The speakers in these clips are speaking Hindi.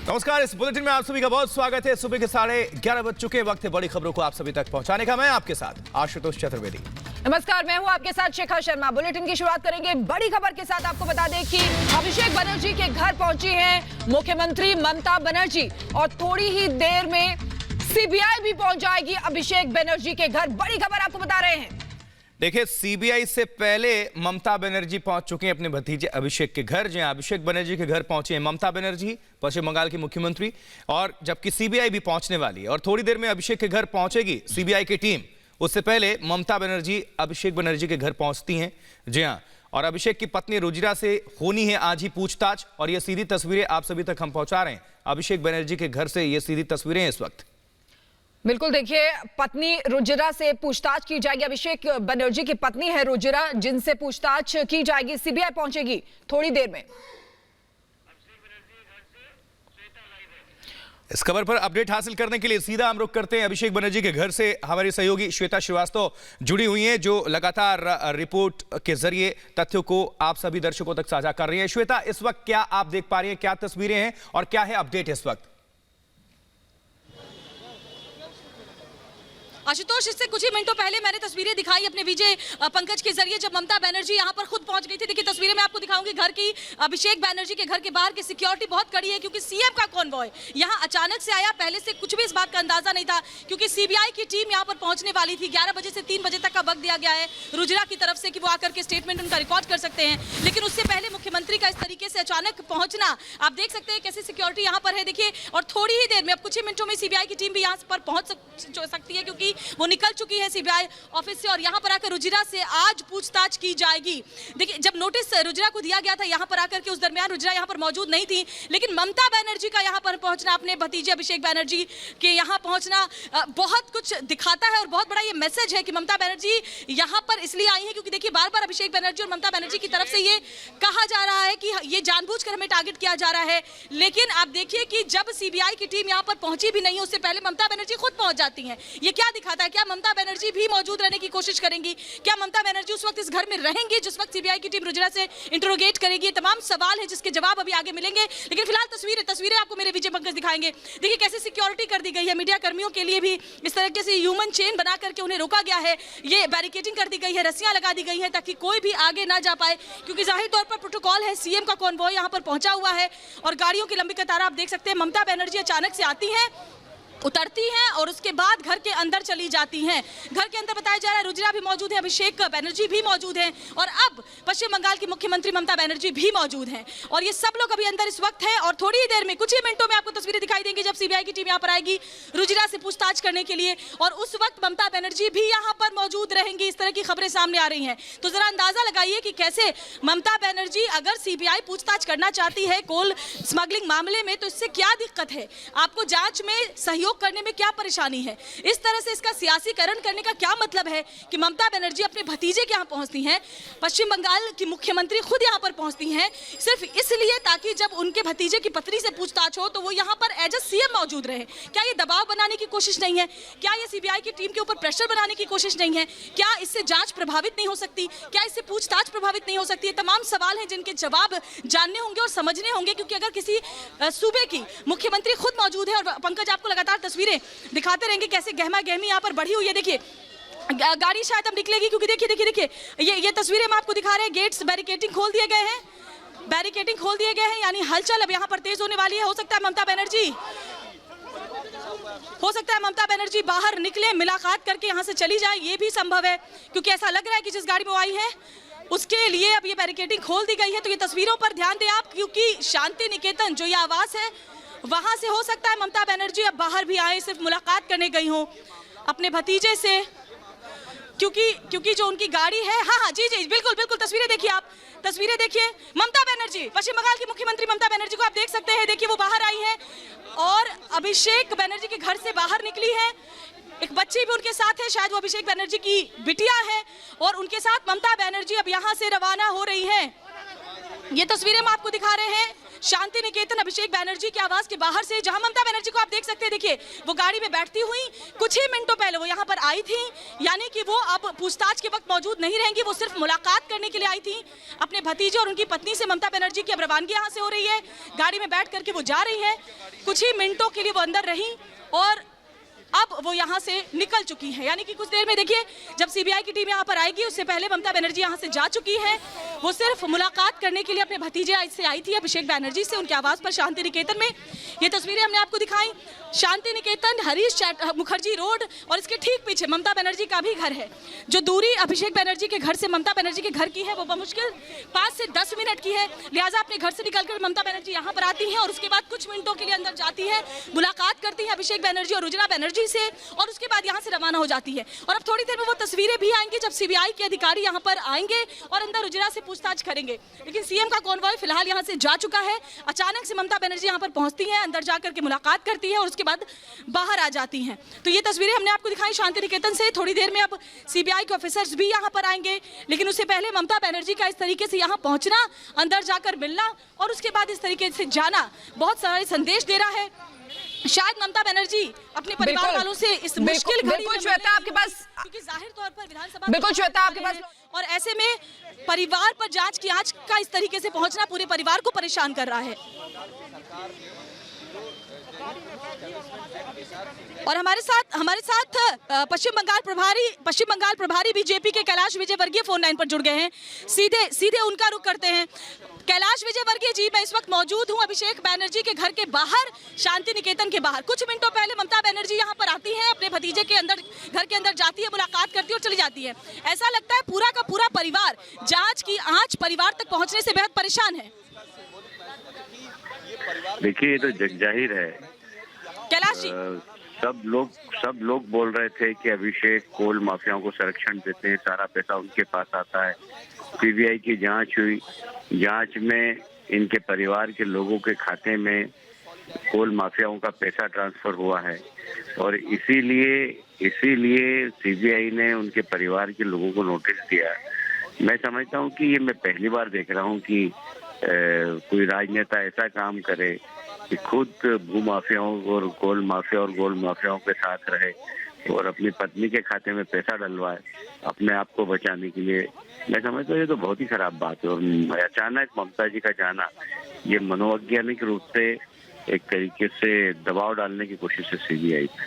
नमस्कार, इस बुलेटिन में आप सभी का बहुत स्वागत है। सुबह के 11:30 बज चुके वक्त है बड़ी खबरों को आप सभी तक पहुंचाने का। मैं आपके साथ आशुतोष चतुर्वेदी। नमस्कार, मैं हूं आपके साथ शिखा शर्मा। बुलेटिन की शुरुआत करेंगे बड़ी खबर के साथ। आपको बता दें कि अभिषेक बनर्जी के घर पहुंची हैं मुख्यमंत्री ममता बनर्जी और थोड़ी ही देर में सीबीआई भी पहुंच जाएगी अभिषेक बनर्जी के घर। बड़ी खबर आपको बता रहे हैं। देखिए, सीबीआई से पहले ममता बनर्जी पहुंच चुके हैं अपने भतीजे अभिषेक के घर। जहां अभिषेक बनर्जी के घर पहुंचे हैं ममता बनर्जी, पश्चिम बंगाल की मुख्यमंत्री, और जबकि सीबीआई भी पहुंचने वाली है और थोड़ी देर में अभिषेक के घर पहुंचेगी सीबीआई की टीम। उससे पहले ममता बनर्जी अभिषेक बनर्जी के घर पहुंचती हैं। जी हां, और अभिषेक की पत्नी रुजिरा से होनी है आज ही पूछताछ, और ये सीधी तस्वीरें आप सभी तक हम पहुंचा रहे हैं अभिषेक बनर्जी के घर से। ये सीधी तस्वीरें हैं इस वक्त। बिल्कुल, देखिए, पत्नी रुजिरा से पूछताछ की जाएगी। अभिषेक बनर्जी की पत्नी है रुजिरा, जिनसे पूछताछ की जाएगी। सीबीआई पहुंचेगी थोड़ी देर में। इस खबर पर अपडेट हासिल करने के लिए सीधा हम रुख करते हैं अभिषेक बनर्जी के घर से। हमारी सहयोगी श्वेता श्रीवास्तव जुड़ी हुई हैं, जो लगातार रिपोर्ट के जरिए तथ्यों को आप सभी दर्शकों तक साझा कर रही हैं। श्वेता, इस वक्त क्या आप देख पा रही हैं, क्या तस्वीरें हैं और क्या है अपडेट इस वक्त? आशुतोष, इससे कुछ ही मिनटों पहले मैंने तस्वीरें दिखाई अपने विजय पंकज के जरिए, जब ममता बनर्जी यहां पर खुद पहुंच गई थी। देखिए, तस्वीरें मैं आपको दिखाऊंगी घर की। अभिषेक बनर्जी के घर के बाहर की सिक्योरिटी बहुत कड़ी है, क्योंकि सीएम का कॉन्वॉय यहां अचानक से आया। पहले से कुछ भी इस बात का अंदाजा नहीं था, क्योंकि सीबीआई की टीम यहां पर पहुंचने वाली थी। 11 बजे से 3 बजे तक का वक्त दिया गया है रुजिरा की तरफ से कि वो आकर के स्टेटमेंट उनका रिकॉर्ड कर सकते हैं। लेकिन उससे पहले मुख्यमंत्री का इस तरीके से अचानक पहुंचना, आप देख सकते हैं कैसे सिक्योरिटी यहाँ पर है। देखिए, और थोड़ी ही देर में, अब कुछ ही मिनटों में सीबीआई की टीम भी यहाँ पर पहुंच सकती है, क्योंकि वो निकल चुकी है सीबीआई ऑफिस से, और यहां पर आकर रुजिरा से आज पूछताछ की जाएगी। देखिए, जब नोटिस रुजिरा को दिया गया था यहां पर आकर के, उस दरमियान रुजिरा यहां पर मौजूद नहीं थी, लेकिन ममता बनर्जी का यहां पर पहुंचना, अपने भतीजे अभिषेक बनर्जी के यहां पहुंचना बहुत कुछ दिखाता है। और बहुत बड़ा ये मैसेज है कि ममता बनर्जी यहां पर इसलिए आई है क्योंकि देखिए, बार बार अभिषेक बनर्जी और ममता बनर्जी की तरफ से ये कहा जा रहा है कि ये जानबूझकर हमें टारगेट किया जा रहा है। लेकिन आप देखिए कि जब सीबीआई की टीम यहां पर पहुंची भी नहीं, उससे पहले ममता बनर्जी खुद पहुंच जाती है। ये क्या दिखाता है? क्या ममता बनर्जी भी मौजूद रहने की कोशिश करेंगी? क्या ममता बनर्जी उस वक्त इस घर में रहेंगी जिस वक्त सीबीआई की टीम रुजिरा से इंटरोगेट करेगी? ये तमाम सवाल है जिसके जवाब अभी आगे मिलेंगे। लेकिन फिलहाल तस्वीरें आपको मेरे विजय पंकज दिखाएंगे। देखिए, कैसे सिक्योरिटी कर दी गई है। मीडिया कर्मियों के लिए भी इस तरीके से ह्यूमन चेन बना करके उन्हें रोका गया है। ये बैरिकेडिंग कर दी गई है, रस्सियां लगा दी गई है ताकि कोई भी आगे ना जा पाए, क्योंकि जाहिर तौर पर प्रोटोकॉल है। सीएम का कॉन्वॉय यहां पर पहुंचा हुआ है और गाड़ियों की लंबी कतार आप देख सकते हैं। ममता बनर्जी अचानक से आती हैं, उतरती हैं और उसके बाद घर के अंदर चली जाती हैं। घर के अंदर बताया जा रहा है रुजिरा भी मौजूद है, अभिषेक बनर्जी भी मौजूद हैं, और अब पश्चिम बंगाल की मुख्यमंत्री ममता बनर्जी भी मौजूद हैं। और ये सब लोग अभी अंदर इस वक्त हैं, और थोड़ी ही देर में, कुछ ही मिनटों में आपको तस्वीरें दिखाई देंगी जब सीबीआई की टीम यहाँ पर आएगी रुजिरा से पूछताछ करने के लिए, और उस वक्त ममता बनर्जी भी यहाँ पर मौजूद रहेंगी। इस तरह की खबरें सामने आ रही हैं। तो जरा अंदाजा लगाइए कि कैसे ममता बनर्जी, अगर सीबीआई पूछताछ करना चाहती है कोल स्मगलिंग मामले में, तो इससे क्या दिक्कत है? आपको जांच में सहयोग करने में क्या परेशानी है? इस तरह से इसका सियासीकरण करने का क्या मतलब है कि ममता बनर्जी अपने भतीजे के यहाँ पहुंचती हैं, पश्चिम बंगाल की मुख्यमंत्री खुद यहाँ पर पहुंचती हैं, सिर्फ इसलिए ताकि जब उनके भतीजे की पत्नी से पूछताछ हो तो वो यहाँ पर एज अ सीएम मौजूद रहे? क्या ये दबाव बनाने की कोशिश नहीं है? क्या ये सीबीआई की टीम के ऊपर प्रेशर बनाने की कोशिश नहीं है? क्या इससे जांच प्रभावित नहीं हो सकती? क्या इससे पूछताछ प्रभावित नहीं हो सकती? ये तमाम सवाल हैं जिनके जवाब जानने होंगे और समझने होंगे, क्योंकि अगर किसी सूबे की मुख्यमंत्री खुद मौजूद है, और पंकज आपको लगातार तस्वीरें दिखाते रहेंगे कैसे गहमा गहमी यहाँ पर बढ़ी हुई है। देखिए, गाड़ी शायद अब निकलेगी, क्योंकि देखिए ये तस्वीरें हम आपको दिखा रहे हैं। गेट्स बैरिकेडिंग खोल दिए गए हैं, यानी हलचल अब यहाँ पर तेज होने वाली है। हो सकता है ममता बनर्जी बाहर निकले, मुलाकात करके यहाँ से चली जाए, ये भी संभव है, क्योंकि ऐसा लग रहा है कि जिस गाड़ी में वो आई है उसके लिए अब ये बैरिकेडिंग खोल दी गई है। तो ये तस्वीरों पर ध्यान दें आप, क्योंकि शांति निकेतन जो ये आवास है वहां से हो सकता है ममता बनर्जी अब बाहर भी आए, सिर्फ मुलाकात करने गई हो अपने भतीजे से, क्योंकि जो उनकी गाड़ी है, हाँ जी बिल्कुल तस्वीरें देखिए। ममता बनर्जी, पश्चिम बंगाल की मुख्यमंत्री ममता बनर्जी को आप देख सकते हैं। देखिए, वो बाहर आई है और अभिषेक बनर्जी के घर से बाहर निकली है। एक बच्ची भी उनके साथ है, शायद वो अभिषेक बनर्जी की बिटिया है, और उनके साथ ममता बनर्जी अब यहाँ से रवाना हो रही है। ये तस्वीरें हम आपको दिखा रहे हैं। शांति निकेतन अभिषेक बैनर्जी के आवास के बाहर से, जहां ममता बनर्जी को आप देख सकते हैं। देखिए वो गाड़ी में बैठती हुई कुछ ही मिनटों पहले वो यहाँ पर आई थी, यानी कि वो अब पूछताछ के वक्त मौजूद नहीं रहेंगी। वो सिर्फ मुलाकात करने के लिए आई थी अपने भतीजे और उनकी पत्नी से। ममता बनर्जी की अब रवानगी यहाँ से हो रही है, गाड़ी में बैठ करके वो जा रही है। कुछ ही मिनटों के लिए वो अंदर रही और अब वो यहाँ से निकल चुकी है, यानी कि कुछ देर में देखिए जब सीबीआई की टीम यहाँ पर आएगी, उससे पहले ममता बनर्जी यहाँ से जा चुकी है। वो सिर्फ मुलाकात करने के लिए अपने भतीजे से आई थी अभिषेक बैनर्जी से, उनके आवास पर शांति निकेतन में। ये तस्वीरें हमने आपको दिखाई। शांति निकेतन, हरीश मुखर्जी रोड और इसके ठीक पीछे ममता बनर्जी का भी घर है। जो दूरी अभिषेक बनर्जी के घर से ममता बनर्जी के घर की है वो बमुश्किल 5 से 10 मिनट की है। लिहाजा अपने घर से निकलकर ममता बनर्जी यहाँ पर आती है और उसके बाद कुछ मिनटों के लिए अंदर जाती है, मुलाकात करती है अभिषेक बनर्जी और रुजना बनर्जी से, और उसके बाद यहाँ से रवाना हो जाती है। और अब थोड़ी देर में वो तस्वीरें भी आएंगी जब सीबीआई के अधिकारी यहाँ पर आएंगे और अंदर रुजना से पूछताछ करेंगे। लेकिन सीएम का कॉन्वॉय फिलहाल यहाँ से जा चुका है। अचानक से ममता बनर्जी यहाँ पर पहुंचती है, अंदर जाकर के मुलाकात करती है और उसके बाद बाहर आ जाती हैं। तो ये तस्वीरें हमने आपको दिखाई शांति निकेतन से। थोड़ी देर में अब सीबीआई के ऑफिसर्स भी यहाँ पर आएंगे, लेकिन उससे पहले ममता बनर्जी का इस तरीके से यहाँ पहुंचना, अंदर जाकर मिलना और उसके बाद इस तरीके से जाना बहुत सारे संदेश दे रहा है। शायद ममता बनर्जी अपने परिवार वालों से इस मुश्किल घड़ी में श्वेता आपके पास, क्योंकि जाहिर तौर पर विधानसभा बिल्कुल श्वेता आपके पास, और ऐसे में परिवार पर जांच की आंच का इस तरीके से पहुंचना पूरे परिवार को परेशान कर रहा है। और हमारे साथ पश्चिम बंगाल प्रभारी बीजेपी के कैलाश विजयवर्गीय फोन लाइन पर जुड़ गए हैं। सीधे उनका रुख करते हैं। कैलाश विजयवर्गीय जी, मैं इस वक्त मौजूद हूं अभिषेक बैनर्जी के घर के बाहर, शांति निकेतन के बाहर। कुछ मिनटों पहले ममता बनर्जी यहां पर आती है, अपने भतीजे के अंदर घर के अंदर जाती है, मुलाकात करती है और चली जाती है। ऐसा लगता है पूरा का पूरा परिवार जांच की आंच परिवार तक पहुंचने से बेहद परेशान है। देखिए ये तो जगजाहिर है। कैलाश जी, सब लोग बोल रहे थे कि अभिषेक कोल माफियाओं को संरक्षण देते हैं, सारा पैसा उनके पास आता है। सीबीआई की जांच हुई, जांच में इनके परिवार के लोगों के खाते में कोल माफियाओं का पैसा ट्रांसफर हुआ है और इसीलिए सीबीआई ने उनके परिवार के लोगों को नोटिस दिया। मैं समझता हूं कि ये मैं पहली बार देख रहा हूं कि कोई राजनेता ऐसा काम करे कि खुद भूमाफियाओं और गोल्ड माफियाओं के साथ रहे और अपनी पत्नी के खाते में पैसा डलवाए अपने आप को बचाने के लिए। मैं समझता हूँ ये तो बहुत ही खराब बात है। और अचानक ममता जी का जाना ये मनोवैज्ञानिक रूप से एक तरीके से दबाव डालने की कोशिश है सीबीआई पे।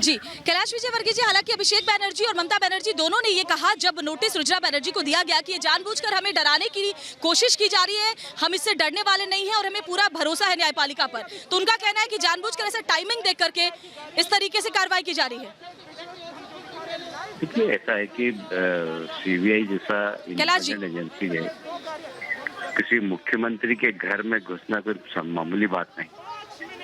जी कैलाश विजयवर्गीय जी, हालांकि अभिषेक बैनर्जी और ममता बनर्जी दोनों ने ये कहा जब नोटिस रुजना बनर्जी को दिया गया कि ये जानबूझकर हमें डराने की कोशिश की जा रही है, हम इससे डरने वाले नहीं हैं और हमें पूरा भरोसा है न्यायपालिका पर। तो उनका कहना है कि जानबूझकर ऐसा टाइमिंग देख करके इस तरीके से कार्रवाई की जा रही है। देखिए ऐसा है कि सीबीआई जैसा इंडिपेंडेंट एजेंसी है, किसी मुख्यमंत्री के घर में घुसना कोई मामूली बात नहीं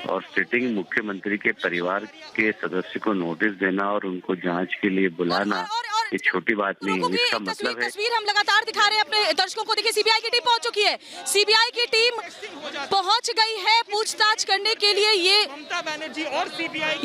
और सिटिंग मुख्यमंत्री के परिवार के सदस्य को नोटिस देना और उनको जांच के लिए बुलाना ये छोटी बात नहीं है। इसका मतलब है, तस्वीर हम लगातार दिखा रहे हैं अपने दर्शकों को। देखिए सीबीआई की टीम पहुंच चुकी है, सीबीआई की टीम पहुंच गई है पूछताछ करने के लिए। ये ममता बनर्जी और सीबीआई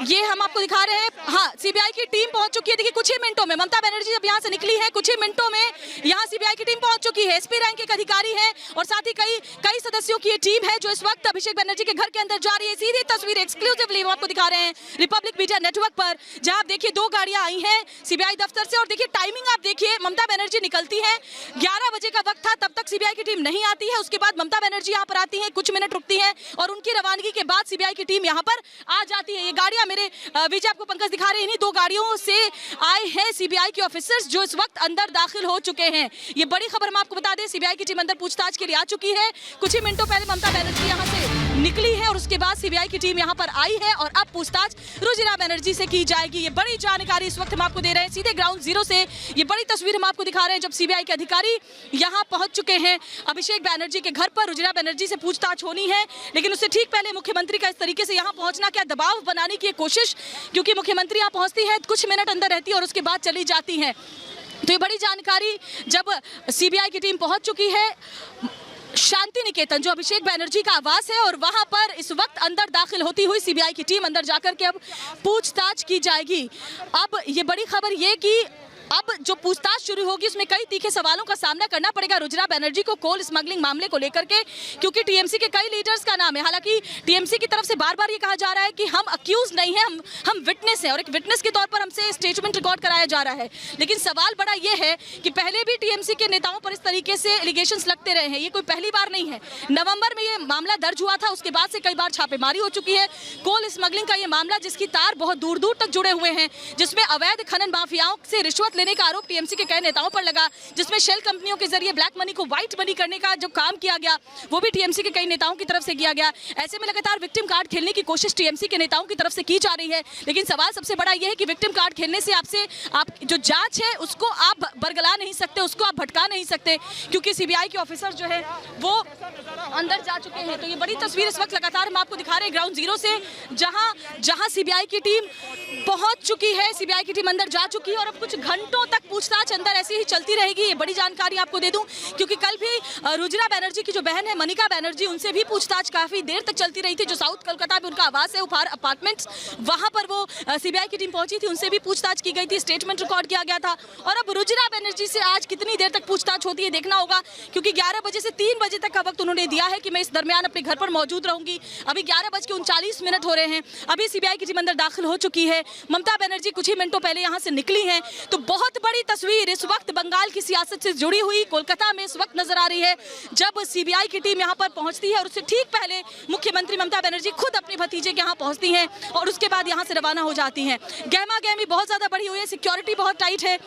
ये हम आपको दिखा रहे हैं। हाँ, सीबीआई की टीम पहुंच चुकी है। देखिए कुछ ही मिनटों में ममता बनर्जी जब यहाँ से निकली है, कुछ ही मिनटों में यहाँ सीबीआई की टीम पहुंच चुकी है। एसपी रैंक के अधिकारी है और साथ ही कई सदस्यों की टीम है जो इस वक्त अभिषेक बनर्जी के घर के अंदर जा रही है। सीधी तस्वीर एक्सक्लूसिवली हम आपको दिखा रहे हैं रिपब्लिक मीडिया नेटवर्क पर, जहां आप देखिए 2 गाड़ियां आई हैं सीबीआई दफ्तर से। और देखिए टाइमिंग आप देखिए, ममता बनर्जी निकलती है, 11 बजे का वक्त था, तब तक सीबीआई की टीम नहीं आती है। उसके बाद ममता बनर्जी यहां पर आती हैं, कुछ मिनट रुकती हैं और उनकी रवानगी के बाद सीबीआई की टीम यहां पर आ जाती है। ये गाड़ियां मेरे विजय आपको पंकज दिखा रहे हैं, इन्हीं 2 गाड़ियों से आए हैं सीबीआई के ऑफिसर्स जो इस वक्त अंदर दाखिल हो चुके हैं। ये बड़ी खबर हम आपको बता दें, सीबीआई की टीम अंदर पूछताछ के लिए आ चुकी है। कुछ ही मिनटों पहले ममता बनर्जी यहां से निकली है और उसके बाद सीबीआई की टीम यहां पर आई है और अब पूछताछ रुजना बनर्जी से की जाएगी। ये बड़ी जानकारी इस वक्त हम आपको दे रहे हैं सीधे ग्राउंड जीरो से। ये बड़ी तस्वीर हम आपको दिखा रहे हैं जब सीबीआई के अधिकारी यहां पहुंच चुके हैं अभिषेक बैनर्जी के घर पर। रुजना बनर्जी से पूछताछ होनी है, लेकिन उससे ठीक पहले मुख्यमंत्री का इस तरीके से यहां पहुंचना, क्या दबाव बनाने की कोशिश, क्योंकि मुख्यमंत्री यहां पहुंचती है, कुछ मिनट अंदर रहती है और उसके बाद चली जाती है। तो ये बड़ी जानकारी जब सीबीआई की टीम पहुंच चुकी है शांति निकेतन जो अभिषेक बैनर्जी का आवास है और वहां पर इस वक्त अंदर दाखिल होती हुई सीबीआई की टीम अंदर जाकर के अब पूछताछ की जाएगी। अब ये बड़ी खबर ये कि अब जो पूछताछ शुरू होगी उसमें कई तीखे सवालों का सामना करना पड़ेगा रुजरा बनर्जी को कोल स्मगलिंग मामले को लेकर के, क्योंकि टीएमसी के कई लीडर्स का नाम है। हालांकि टीएमसी की तरफ से बार बार ये कहा जा रहा है कि हम अक्यूज नहीं है, हम विटनेस हैं और एक विटनेस के तौर पर हमसे स्टेटमेंट रिकॉर्ड कराया जा रहा है। लेकिन सवाल बड़ा ये है कि पहले भी टीएमसी के नेताओं पर इस तरीके से एलिगेशंस लगते रहे हैं, ये कोई पहली बार नहीं है। नवंबर में ये मामला दर्ज हुआ था, उसके बाद से कई बार छापेमारी हो चुकी है। कोल स्मगलिंग का ये मामला जिसकी तार बहुत दूर दूर तक जुड़े हुए हैं, जिसमें अवैध खनन माफियाओं से रिश्वत लेने का आरोप टीएमसी के कई नेताओं पर लगा, जिसमें शेल कंपनियों के जरिए ब्लैक मनी को व्हाइट मनी करने का जो काम किया गया वो भी टीएमसी के कई नेताओं की तरफ से किया गया। ऐसे में लगातार विक्टिम कार्ड खेलने की कोशिश टीएमसी के नेताओं की तरफ से की जा रही है। लेकिन सवाल सबसे बड़ा यह है कि विक्टिम कार्ड खेलने से आप जो जांच है उसको आप बरगला नहीं सकते, उसको आप भटका नहीं सकते, क्योंकि सीबीआई के ऑफिसर जो है वो अंदर जा चुके हैं। तो ये बड़ी तस्वीर इस वक्त लगातार हम आपको दिखा रहे हैं ग्राउंड जीरो से, जहां सीबीआई की टीम पहुंच चुकी है, सीबीआई की टीम अंदर जा चुकी है और अब कुछ घंटों तक पूछताछ अंदर ऐसी ही चलती रहेगी। ये बड़ी जानकारी आपको दे दूं, क्योंकि कल भी रुजरा बनर्जी की जो बहन है मनिका बनर्जी, उनसे भी पूछताछ काफी देर तक चलती रही थी। जो साउथ कोलकाता में उनका आवास है, उपहार अपार्टमेंट्स, वहां पर वो सीबीआई की टीम पहुंची थी, उनसे भी पूछताछ की गई थी, स्टेटमेंट रिकॉर्ड किया गया था। और अब रुजरा बनर्जी से आज कितनी देर तक पूछताछ होती है देखना होगा, क्योंकि 11 बजे से 3 बजे तक का वक्त उन्होंने दिया है कि मैं इस दरमियान अपने घर पर मौजूद रहूंगी। अभी 11:39 हो रहे हैं, अभी सीबीआई की टीम अंदर दाखिल हो चुकी है। ममता बनर्जी कुछ ही मिनटों पहले यहां से निकली हैं। तो बहुत बड़ी तस्वीर इस वक्त बंगाल की सियासत से जुड़ी हुई कोलकाता में इस वक्त नजर आ रही है, जब सीबीआई की टीम यहां पर पहुंचती है और उससे ठीक पहले मुख्यमंत्री ममता बनर्जी खुद अपने भतीजे के यहां पहुंचती हैं और उसके बाद यहां से रवाना हो जाती हैं। गहमा गहमी बहुत ज्यादा बढ़ी हुई है, सिक्योरिटी बहुत टाइट है,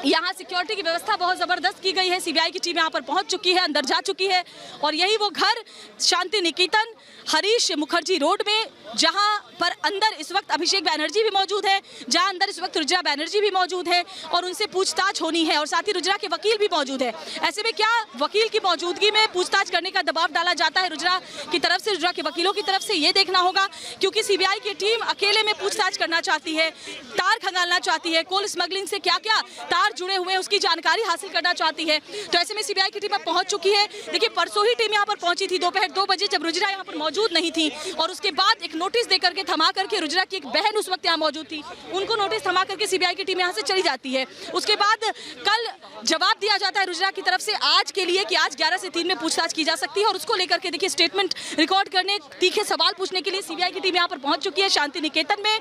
यहाँ सिक्योरिटी की व्यवस्था बहुत जबरदस्त की गई है। सीबीआई की टीम यहाँ पर पहुंच चुकी है, अंदर जा चुकी है और यही वो घर शांति निकेतन हरीश मुखर्जी रोड में, जहां पर अंदर इस वक्त अभिषेक बनर्जी भी मौजूद है, जहां अंदर इस वक्त रुजरा बनर्जी भी मौजूद है और उनसे पूछताछ होनी है और साथ ही रुजरा के वकील भी मौजूद है। ऐसे में क्या वकील की मौजूदगी में पूछताछ करने का दबाव डाला जाता है रुजरा की तरफ से, रुजरा के वकीलों की तरफ से, ये देखना होगा, क्योंकि सीबीआई की टीम अकेले में पूछताछ करना चाहती है, तार खंगालना चाहती है, कोल स्मगलिंग से क्या क्या तार जुड़े हुए हैं उसकी जानकारी हासिल करना चाहती है। तो ऐसे में सीबीआई की टीम अब पहुंच चुकी है। देखिए, परसों ही टीम यहाँ पर पहुंची थी दोपहर 2 बजे, जब रुजरा यहाँ पर मौजूद नहीं थी, और उसके बाद एक नोटिस देकर के थमा करके, रुजरा की एक बहन उस वक्त यहाँ मौजूद थी, उनको नोटिस थमा करके सीबीआई की टीम यहाँ से चली जाती है। उसके बाद कल जवाब दिया जाता है रुजरा की तरफ से आज के लिए कि आज 11 से 3 में पूछताछ की जा सकती है और उसको लेकर के देखिए स्टेटमेंट रिकॉर्ड करने, तीखे सवाल पूछने के लिए सीबीआई की टीम यहाँ पर पहुंच चुकी है शांति निकेतन में।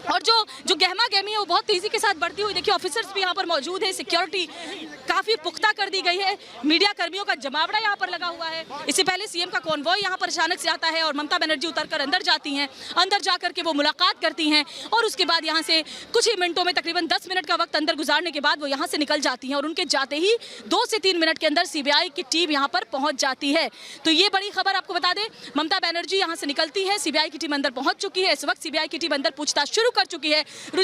और जो गहमा गहमी है वो बहुत तेजी के साथ बढ़ती हुई, देखिए ऑफिसर्स भी यहाँ पर मौजूद है, सिक्योरिटी काफी पुख्ता कर दी गई है, मीडिया कर्मियों का जमावड़ा यहाँ पर लगा हुआ है। इससे पहले सीएम का कॉन्वॉय यहाँ पर अचानक से आता है और ममता बनर्जी उतरकर अंदर जाती हैं, अंदर जाकर के वो मुलाकात करती हैं और उसके बाद यहाँ से कुछ ही मिनटों में, तकरीबन 10 मिनट का वक्त अंदर गुजारने के बाद वो यहाँ से निकल जाती हैं और उनके जाते ही 2 से 3 मिनट के अंदर सीबीआई की टीम यहाँ पर पहुंच जाती है। तो ये बड़ी खबर आपको बता दें, ममता बनर्जी यहाँ से निकलती है, सीबीआई की टीम अंदर पहुंच चुकी है, इस वक्त सीबीआई की टीम अंदर पूछताछ शुरू कर चुकी है।